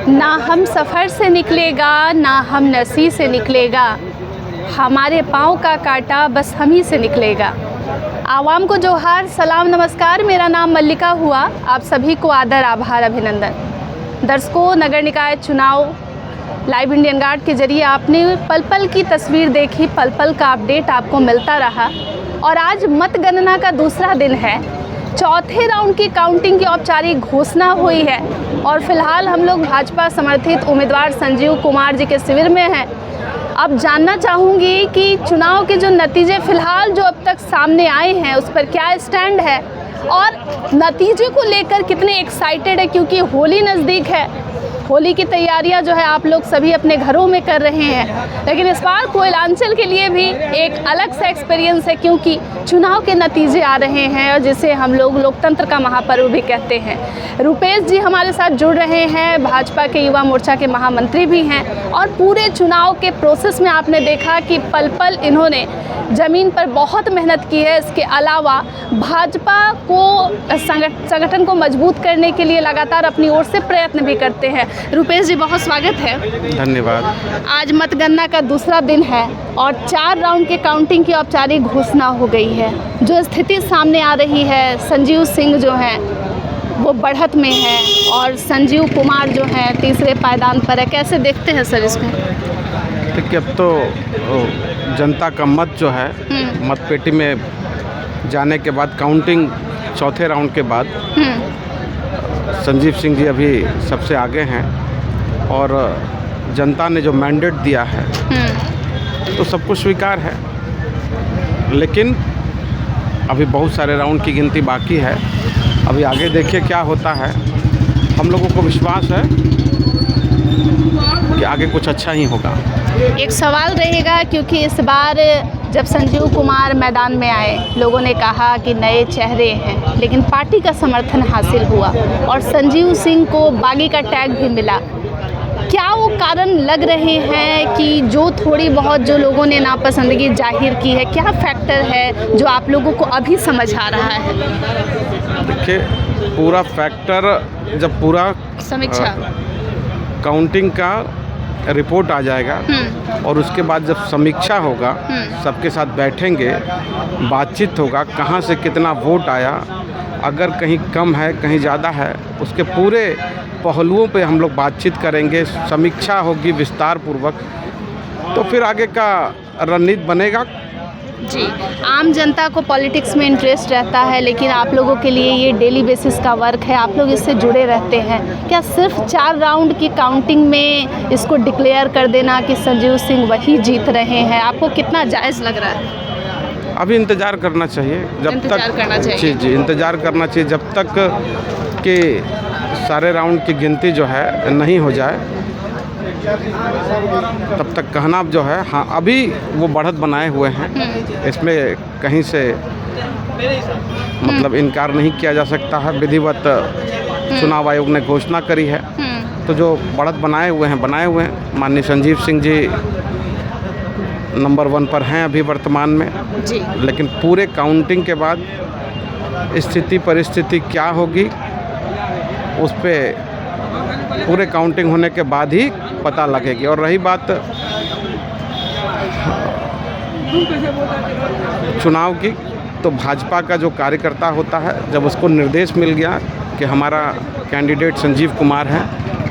ना हम सफ़र से निकलेगा ना हम नसी से निकलेगा, हमारे पाँव का कांटा बस हम ही से निकलेगा। आवाम को जोहार, सलाम, नमस्कार। मेरा नाम मल्लिका हुआ। आप सभी को आदर, आभार, अभिनंदन। दर्शकों, नगर निकाय चुनाव लाइव इंडियन गार्ड के जरिए आपने पल पल की तस्वीर देखी, पल पल का अपडेट आपको मिलता रहा। और आज मतगणना का दूसरा दिन है। चौथे राउंड की काउंटिंग की औपचारिक घोषणा हुई है और फिलहाल हम लोग भाजपा समर्थित उम्मीदवार संजीव कुमार जी के शिविर में हैं। अब जानना चाहूँगी कि चुनाव के जो नतीजे फिलहाल जो अब तक सामने आए हैं उस पर क्या स्टैंड है और नतीजे को लेकर कितने एक्साइटेड है, क्योंकि होली नज़दीक है। होली की तैयारियां जो है आप लोग सभी अपने घरों में कर रहे हैं, लेकिन इस बार कोयलांचल के लिए भी एक अलग सा एक्सपीरियंस है, क्योंकि चुनाव के नतीजे आ रहे हैं और जिसे हम लोग लोकतंत्र का महापर्व भी कहते हैं। रुपेश जी हमारे साथ जुड़ रहे हैं, भाजपा के युवा मोर्चा के महामंत्री भी हैं और पूरे चुनाव के प्रोसेस में आपने देखा कि पल पल इन्होंने ज़मीन पर बहुत मेहनत की है। इसके अलावा भाजपा को संगठन को मजबूत करने के लिए लगातार अपनी ओर से प्रयत्न भी करते हैं। रुपेश जी, बहुत स्वागत है। धन्यवाद। आज मतगणना का दूसरा दिन है और 4 राउंड के काउंटिंग की औपचारिक घोषणा हो गई है। जो स्थिति सामने आ रही है, संजीव सिंह जो हैं वो बढ़त में है और संजीव कुमार जो हैं तीसरे पायदान पर है। कैसे देखते हैं सर इसको? देखिए, अब तो जनता का मत जो है मतपेटी में जाने के बाद काउंटिंग चौथे राउंड के बाद संजीव सिंह जी अभी सबसे आगे हैं और जनता ने जो मैंडेट दिया है तो सब कुछ स्वीकार है, लेकिन अभी बहुत सारे राउंड की गिनती बाकी है। अभी आगे देखिए क्या होता है। हम लोगों को विश्वास है कि आगे कुछ अच्छा ही होगा। एक सवाल रहेगा, क्योंकि इस बार जब संजीव कुमार मैदान में आए, लोगों ने कहा कि नए चेहरे हैं, लेकिन पार्टी का समर्थन हासिल हुआ और संजीव सिंह को बागी का टैग भी मिला। क्या वो कारण लग रहे हैं कि जो थोड़ी बहुत जो लोगों ने नापसंदगी जाहिर की है, क्या फैक्टर है जो आप लोगों को अभी समझ आ रहा है? देखिए, पूरा फैक्टर जब पूरा समीक्षा काउंटिंग का रिपोर्ट आ जाएगा और उसके बाद जब समीक्षा होगा, सबके साथ बैठेंगे, बातचीत होगा, कहाँ से कितना वोट आया, अगर कहीं कम है कहीं ज़्यादा है, उसके पूरे पहलुओं पे हम लोग बातचीत करेंगे, समीक्षा होगी विस्तार पूर्वक, तो फिर आगे का रणनीति बनेगा। जी, आम जनता को पॉलिटिक्स में इंटरेस्ट रहता है, लेकिन आप लोगों के लिए ये डेली बेसिस का वर्क है, आप लोग इससे जुड़े रहते हैं। क्या सिर्फ 4 राउंड की काउंटिंग में इसको डिक्लेयर कर देना कि संजीव सिंह वही जीत रहे हैं, आपको कितना जायज़ लग रहा है? अभी इंतज़ार करना चाहिए, जब इंतजार तक करना चाहिए। जी इंतज़ार करना चाहिए जब तक कि सारे राउंड की गिनती जो है नहीं हो जाए, तब तक कहना जो है। हाँ, अभी वो बढ़त बनाए हुए हैं, इसमें कहीं से मतलब इनकार नहीं किया जा सकता है। विधिवत चुनाव आयोग ने घोषणा करी है, तो जो बढ़त बनाए हुए हैं माननीय संजीव सिंह जी नंबर 1 पर हैं अभी वर्तमान में जी। लेकिन पूरे काउंटिंग के बाद स्थिति परिस्थिति क्या होगी उस पे पूरे काउंटिंग होने के बाद ही पता लगेगी। और रही बात चुनाव की, तो भाजपा का जो कार्यकर्ता होता है, जब उसको निर्देश मिल गया कि हमारा कैंडिडेट संजीव कुमार है,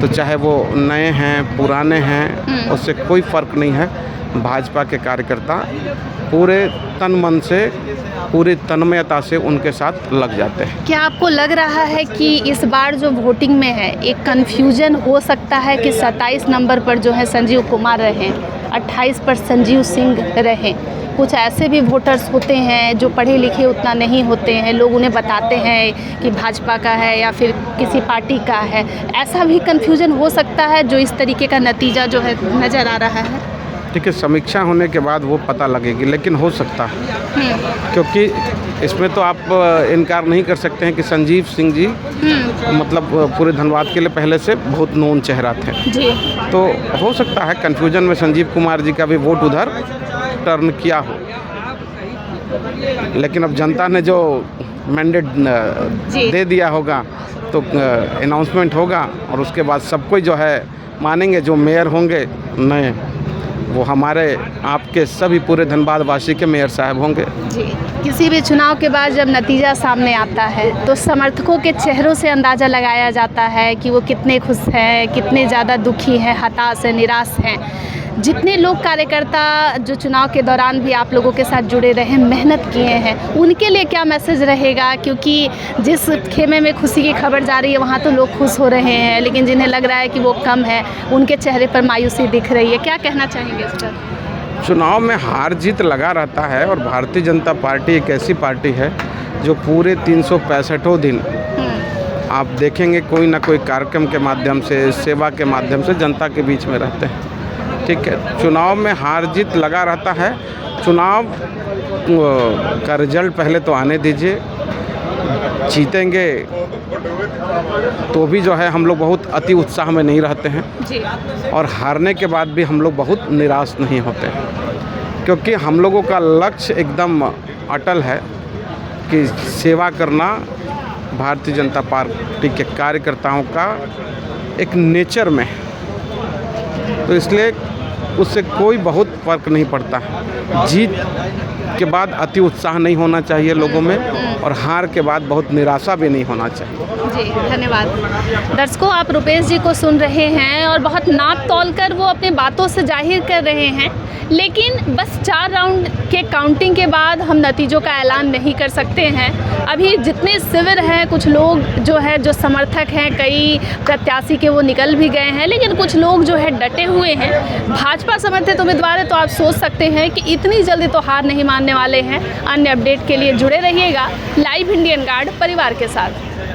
तो चाहे वो नए हैं पुराने हैं, उससे कोई फ़र्क नहीं है। भाजपा के कार्यकर्ता पूरे तन मन से, पूरी तन्मयता से उनके साथ लग जाते हैं। क्या आपको लग रहा है कि इस बार जो वोटिंग में है एक कन्फ्यूजन हो सकता है कि 27 नंबर पर जो है संजीव कुमार रहें, 28 पर संजीव सिंह रहें? कुछ ऐसे भी वोटर्स होते हैं जो पढ़े लिखे उतना नहीं होते हैं, लोग उन्हें बताते हैं कि भाजपा का है या फिर किसी पार्टी का है। ऐसा भी कन्फ्यूजन हो सकता है जो इस तरीके का नतीजा जो है नज़र आ रहा है? ठीक है, समीक्षा होने के बाद वो पता लगेगी, लेकिन हो सकता है, क्योंकि इसमें तो आप इनकार नहीं कर सकते हैं कि संजीव सिंह जी मतलब पूरे धनबाद के लिए पहले से बहुत नोन चेहरा थे जी। तो हो सकता है कन्फ्यूजन में संजीव कुमार जी का भी वोट उधर टर्न किया हो, लेकिन अब जनता ने जो मैंडेट दे दिया होगा तो अनाउंसमेंट होगा और उसके बाद सब कोई जो है मानेंगे। जो मेयर होंगे नए, वो हमारे आपके सभी पूरे धनबाद वासी के मेयर साहब होंगे। जी, किसी भी चुनाव के बाद जब नतीजा सामने आता है तो समर्थकों के चेहरों से अंदाज़ा लगाया जाता है कि वो कितने खुश हैं, कितने ज़्यादा दुखी हैं, हताश हैं, निराश हैं। जितने लोग कार्यकर्ता जो चुनाव के दौरान भी आप लोगों के साथ जुड़े रहे, मेहनत किए हैं, उनके लिए क्या मैसेज रहेगा? क्योंकि जिस खेमे में खुशी की खबर जा रही है वहाँ तो लोग खुश हो रहे हैं, लेकिन जिन्हें लग रहा है कि वो कम है, उनके चेहरे पर मायूसी दिख रही है। क्या कहना चाहेंगे इस पर? चुनाव में हार जीत लगा रहता है और भारतीय जनता पार्टी एक ऐसी पार्टी है जो पूरे 365 दिन आप देखेंगे कोई ना कोई कार्यक्रम के माध्यम से, सेवा के माध्यम से जनता के बीच में रहते हैं। ठीक है, चुनाव में हार जीत लगा रहता है। चुनाव का रिजल्ट पहले तो आने दीजिए। जीतेंगे तो भी जो है हम लोग बहुत अति उत्साह में नहीं रहते हैं जी। और हारने के बाद भी हम लोग बहुत निराश नहीं होते हैं, क्योंकि हम लोगों का लक्ष्य एकदम अटल है कि सेवा करना भारतीय जनता पार्टी के कार्यकर्ताओं का एक नेचर में है। तो इसलिए उससे कोई बहुत फर्क नहीं पड़ता है। जीत के बाद अति उत्साह नहीं होना चाहिए लोगों में और हार के बाद बहुत निराशा भी नहीं होना चाहिए। जी, धन्यवाद। दर्शकों, आप रुपेश जी को सुन रहे हैं और बहुत नाप तोल कर वो अपनी बातों से जाहिर कर रहे हैं, लेकिन बस 4 राउंड के काउंटिंग के बाद हम नतीजों का ऐलान नहीं कर सकते हैं। अभी जितने शिविर हैं, कुछ लोग जो है जो समर्थक हैं, कई प्रत्याशी के वो निकल भी गए हैं, लेकिन कुछ लोग जो है डटे हुए हैं। भाजपा समर्थित उम्मीदवार है तो आप सोच सकते हैं कि इतनी जल्दी तो हार नहीं मानने वाले हैं। अन्य अपडेट के लिए जुड़े रहिएगा लाइव इंडियन गार्ड परिवार के साथ।